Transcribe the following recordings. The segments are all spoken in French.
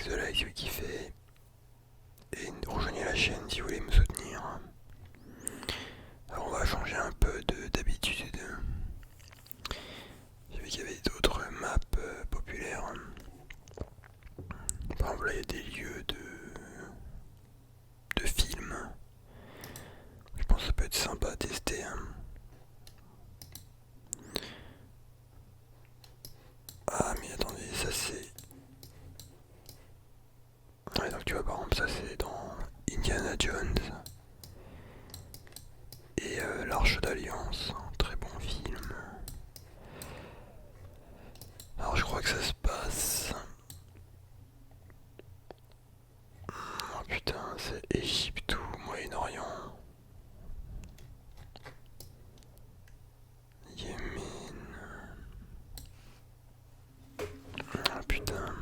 max de likes si vous kiffez. Et rejoignez la chaîne si vous voulez me soutenir. Alors on va changer un peu d'habitude. J'ai vu qu'il y avait d'autres maps populaires. Par exemple là il y a des lieux de films. Je pense que ça peut être sympa à tester. Ah mais attendez, ça c'est... Ouais, donc tu vois par exemple ça c'est dans Indiana Jones et l'Arche d'Alliance, un très bon film. Alors je crois que ça se passe... Oh putain, c'est Égypte ou Moyen-Orient. Yémen. Ah putain.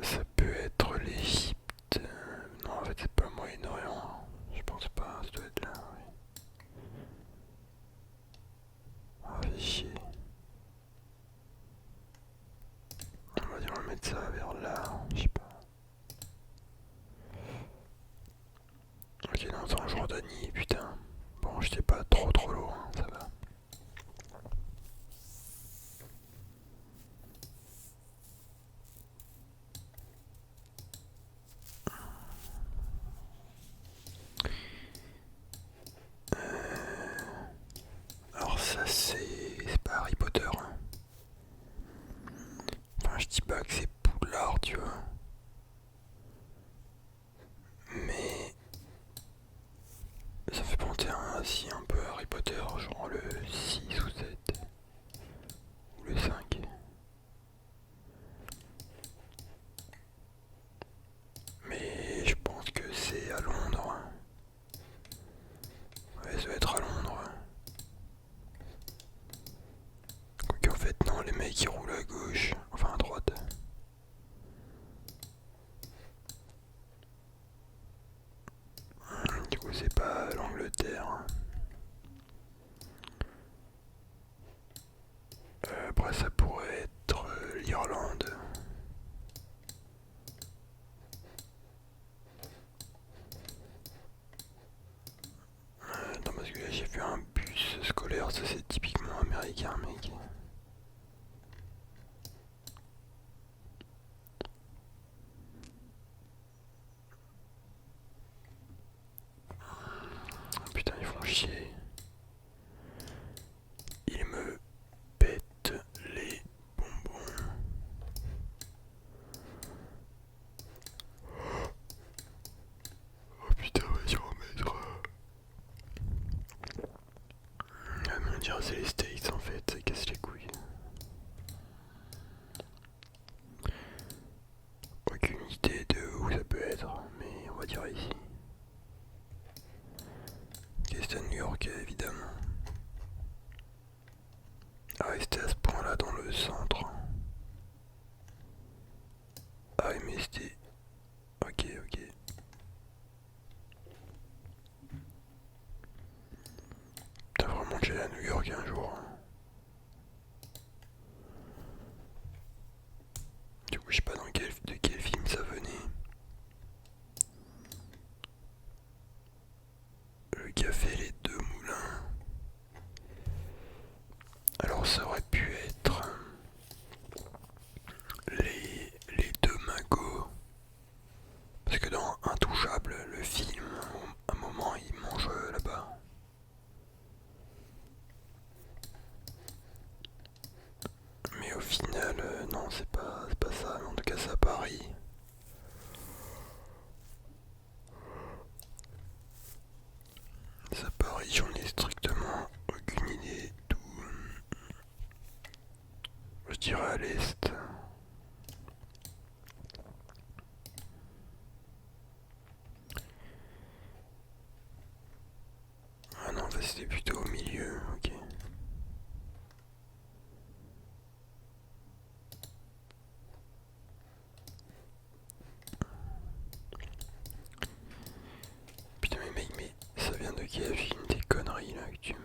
Ça peut être l'Égypte. Non, en fait, c'est pas le Moyen-Orient. Je pense pas, ça doit être là, oui. Ah, fait chier. On va dire, on va mettre ça vers là, je sais pas. Ok, non, c'est en Jordanie, putain. Bon, j'étais pas trop loin, ça va. Alors ça, c'est pas Harry Potter, hein. Enfin, je dis pas que c'est Poudlard, tu vois. Mais ça fait penser si un peu à Harry Potter, genre le 6 ou 7 ou le 5. Mais je pense que c'est à Londres. Ouais, ça doit être à Londres. Quoique en fait, non, les mecs ils roulent à gauche, enfin à droite. Du coup, c'est pas l'Angleterre. Après, ça pourrait être l'Irlande. Non, parce que là j'ai vu un bus scolaire, ça c'est typiquement américain, mec. Putain, ils font chier. Ils me pètent les bonbons. Oh putain, vas-y, remettre. Ah, mais on dirait c'est les States en fait, ça casse les couilles. Aucune idée de où ça peut être, mais on va dire ici. Ok, c'est à New York évidemment. Ah ouais, c'était à ce point là dans le centre. Ah oui, mais c'était... Ok, ok. T'as vraiment déjà allé à New York un jour, hein. Du coup, je sais pas de quel film ça venait. Le café Les Deux Moulins. Alors ça aurait pu être les deux magots. Parce que dans Intouchable, le film, à un moment, il mange là-bas. Mais au final, non, c'est pas ça. En tout cas, c'est à Paris. C'est à Paris, j'en ai strictement aucune idée d'où. Je dirais à l'est. Ah non, bah, c'était plutôt au milieu, ok. Putain mais mec, mais ça vient de quel film tes conneries là que tu mets?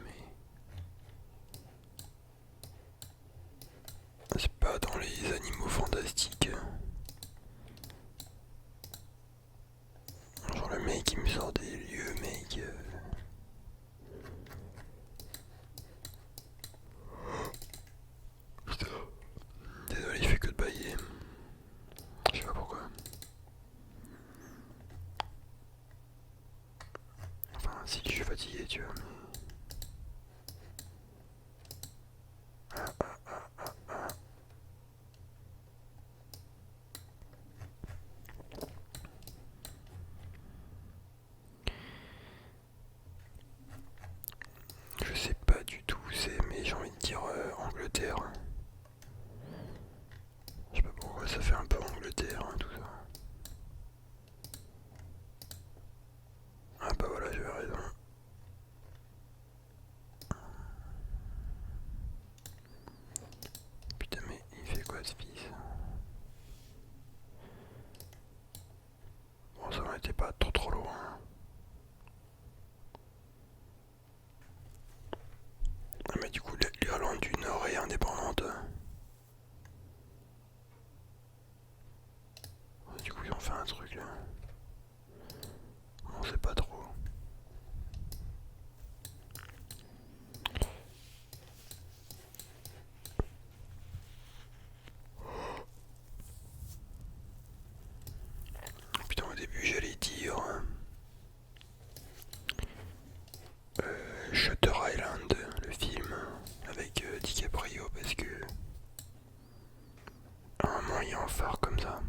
hospice. Bon, ça n'en était pas trop loin. Ah, mais du coup, l'Irlande du Nord est indépendante. Du coup, ils ont fait un truc là. On sait pas trop. Putain, au début, j'allais dire Shutter Island, le film avec DiCaprio, parce que à un moment, il y a un phare comme ça.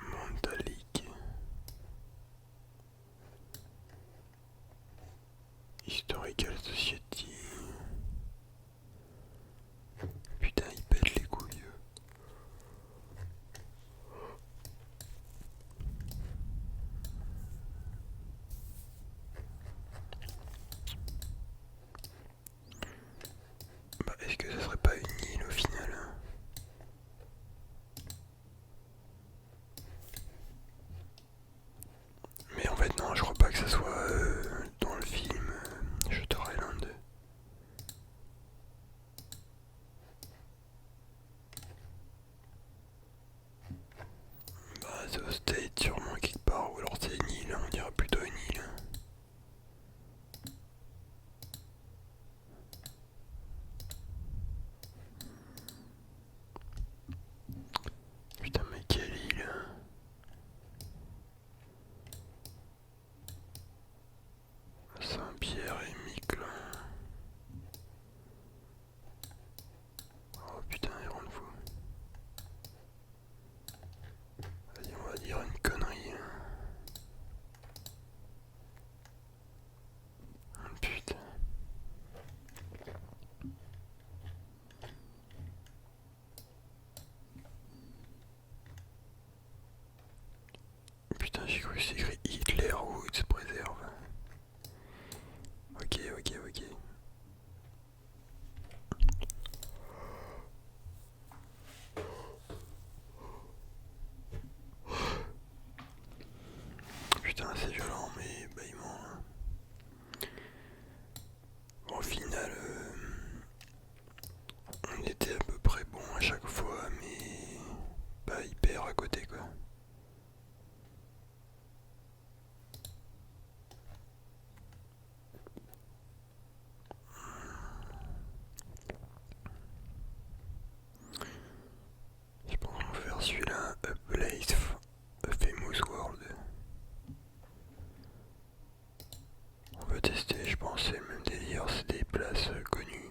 Mandalik. Historical Society. Putain, il pète les couilles. Bah, est-ce que ça serait pas une île au final? Mais en fait, non, je crois pas que ça soit dans le film Shutter Island. Bah, c'est au State, sûrement quelque part, ou alors c'est une île, on dirait plutôt une île. Putain, mais quelle île? Saint-Pierre et Miquelon. Oh putain, il rend fou. Vas-y, on va dire une connerie. Putain. Putain, j'ai cru que c'est écrit Hitler Woods préserve. Ok, ok, ok. Putain, c'est violent, mais bâillement. Bon, au final, on était à peu près bon à chaque fois, mais pas hyper à côté quoi. Je pense qu'on va faire celui-là, A Place, A Famous World. On va tester, je pense, c'est le même délire, c'est des places connues.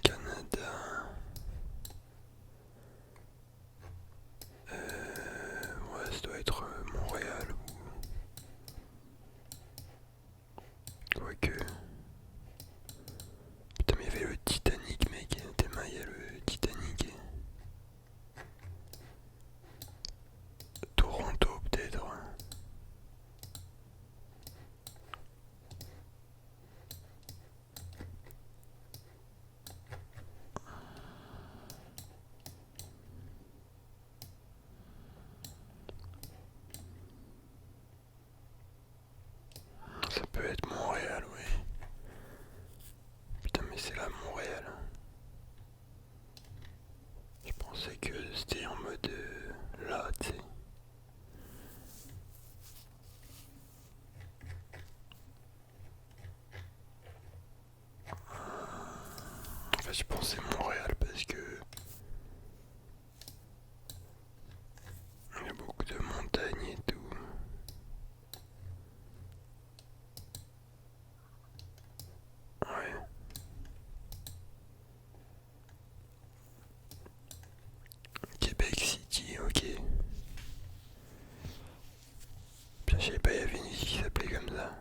Canada. Ouais, ça doit être Montréal ou. Quoique. Putain, mais il y avait le Titanic, mec. Tellement il y a le Titanic. Toronto, peut-être. Ça peut être Montréal, oui. Putain, mais c'est là Montréal. Je pensais que c'était en mode là, tu sais. En fait, je pensais Montréal parce que il y a beaucoup de montagnes et tout. Ouais. Québec City, ok. Putain, je savais pas, il y avait une ville qui s'appelait comme ça.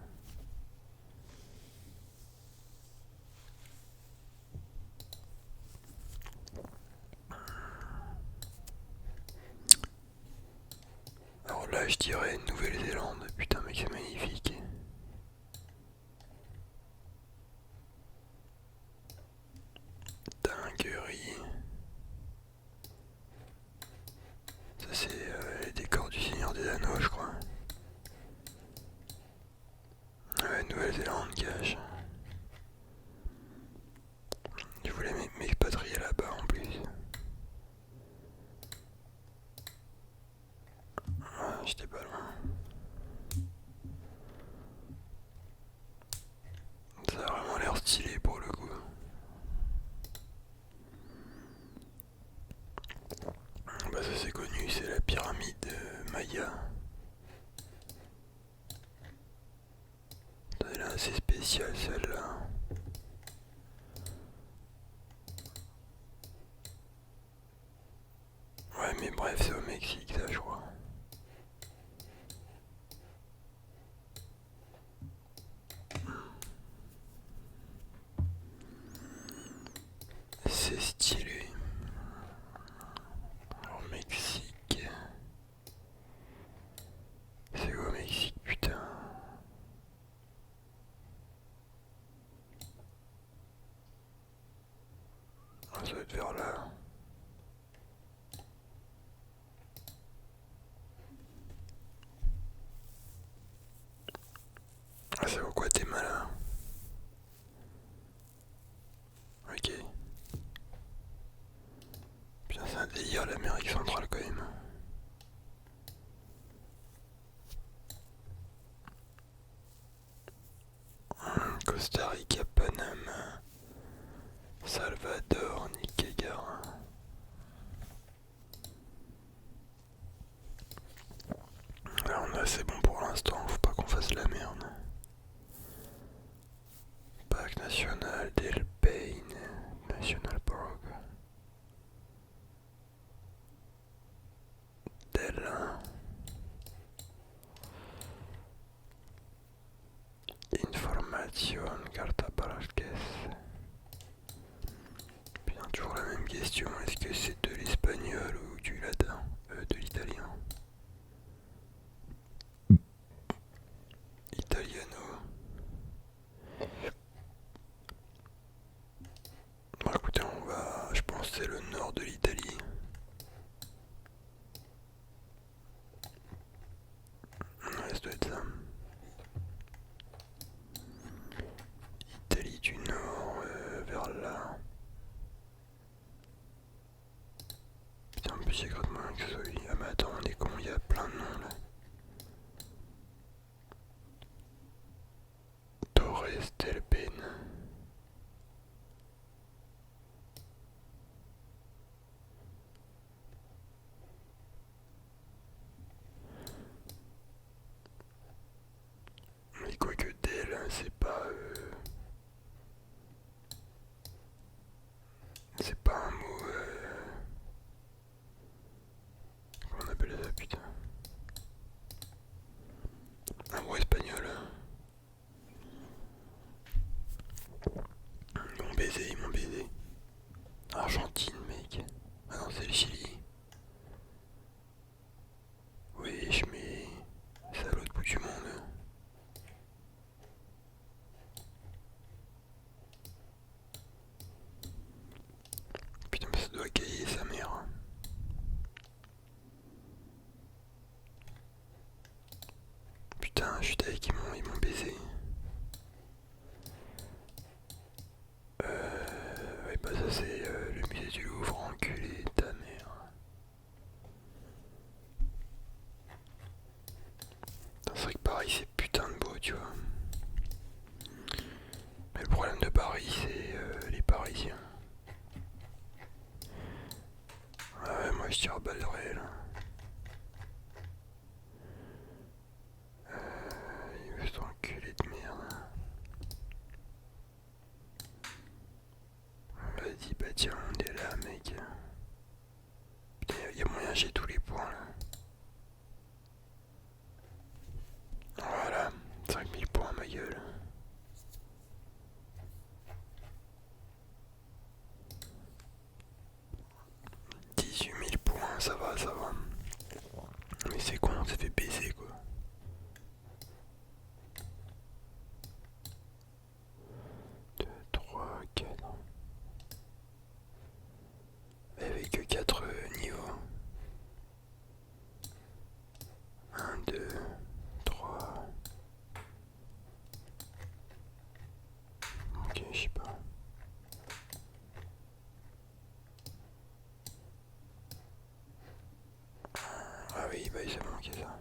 Alors là, je dirais Nouvelle-Zélande. Putain, mec, c'est magnifique. assez spéciale celle-là. Ouais, mais bref, c'est au Mexique, ça, je crois. C'est stylé. Au Mexique. C'est où au Mexique, putain? Ah, ça doit être vers là. Ah, c'est au Guatemala. Ok. Putain, c'est un délire l'Amérique centrale quand même. Costa Rica, Panama, Salvador, Nicaragua. Là on a assez bon pour l'instant, faut pas qu'on fasse de la merde. Parc national d'El Paine, National Park. Del. Information, carta Parasques. Bien, toujours la même question, est-ce que c'est de l'espagnol ou du latin? De l'italien. Italiano. Bon écoutez, on va, je pense que c'est le nord de l'Italie. Ouais, ça doit être ça. Italie du Nord, vers là. Putain, en plus, il y a grave moyen que ce soit lui. Ah, mais attends, on est con, il y a plein de noms là. Torres del Paine. Mais quoi que del, c'est pas. C'est pas un mot. Comment on appelle ça, putain? Un mot espagnol. Ils m'ont baisé, ils m'ont baisé. Argentine, mec. Ah non, c'est le Chili. Wesh, mais. C'est à l'autre bout du monde. Putain, mais ça doit cailler sa mère. Putain, je suis avec, ils m'ont baisé. Ouais, bah ça c'est le musée du Louvre, enculé ta mère. C'est vrai que Paris c'est putain de beau, tu vois. Mais le problème de Paris c'est les Parisiens. Ah ouais, moi je tire à balles réelles. Il veut s'enculer de merde. Vas-y, bah tiens, on est là, mec. Putain, y a moyen, j'ai tous les points là. Voilà, 5000 points, ma gueule. Dix-huit mille points, ça va, ça va. Mais c'est con, on s'est fait baiser quoi. 2, 3, 4. Avec que 4 niveaux. 1, 2, 3. Ok, je sais pas. Ah oui, bah il s'est manqué ça.